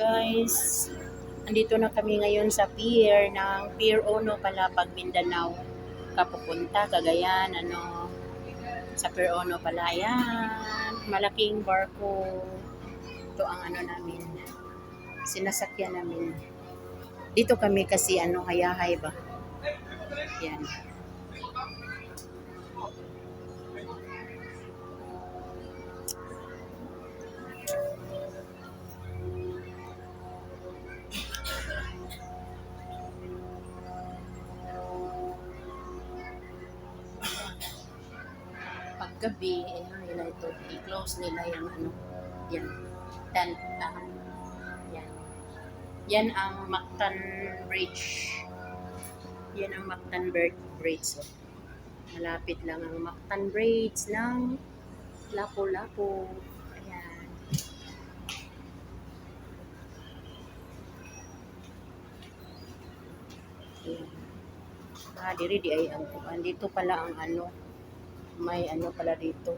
Guys, andito na kami ngayon sa pier ng Pier Uno Palapag, Mindanao. Kapupunta, Cagayan, sa Pier Uno pala. Yan, malaking barko. Ito ang namin, sinasakyan namin. Dito kami kasi hayahay ba? Yan. Paggabi, nila ito, i-close nila yung yan, tent. Yan. Yan ang Mactan Bridge. Yan ang Mactan Bridge. So, malapit lang ang Mactan Bridge ng Lapu-Lapu. Ayan. Ayan. Diri di ay ang dito pala ang may pala dito.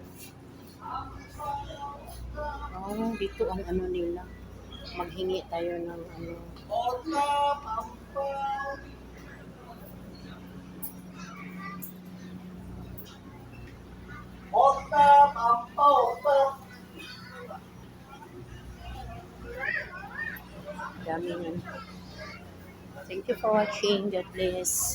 Oh, dito ang nila. Maghingi tayo ng daming. Thank you for watching. God bless.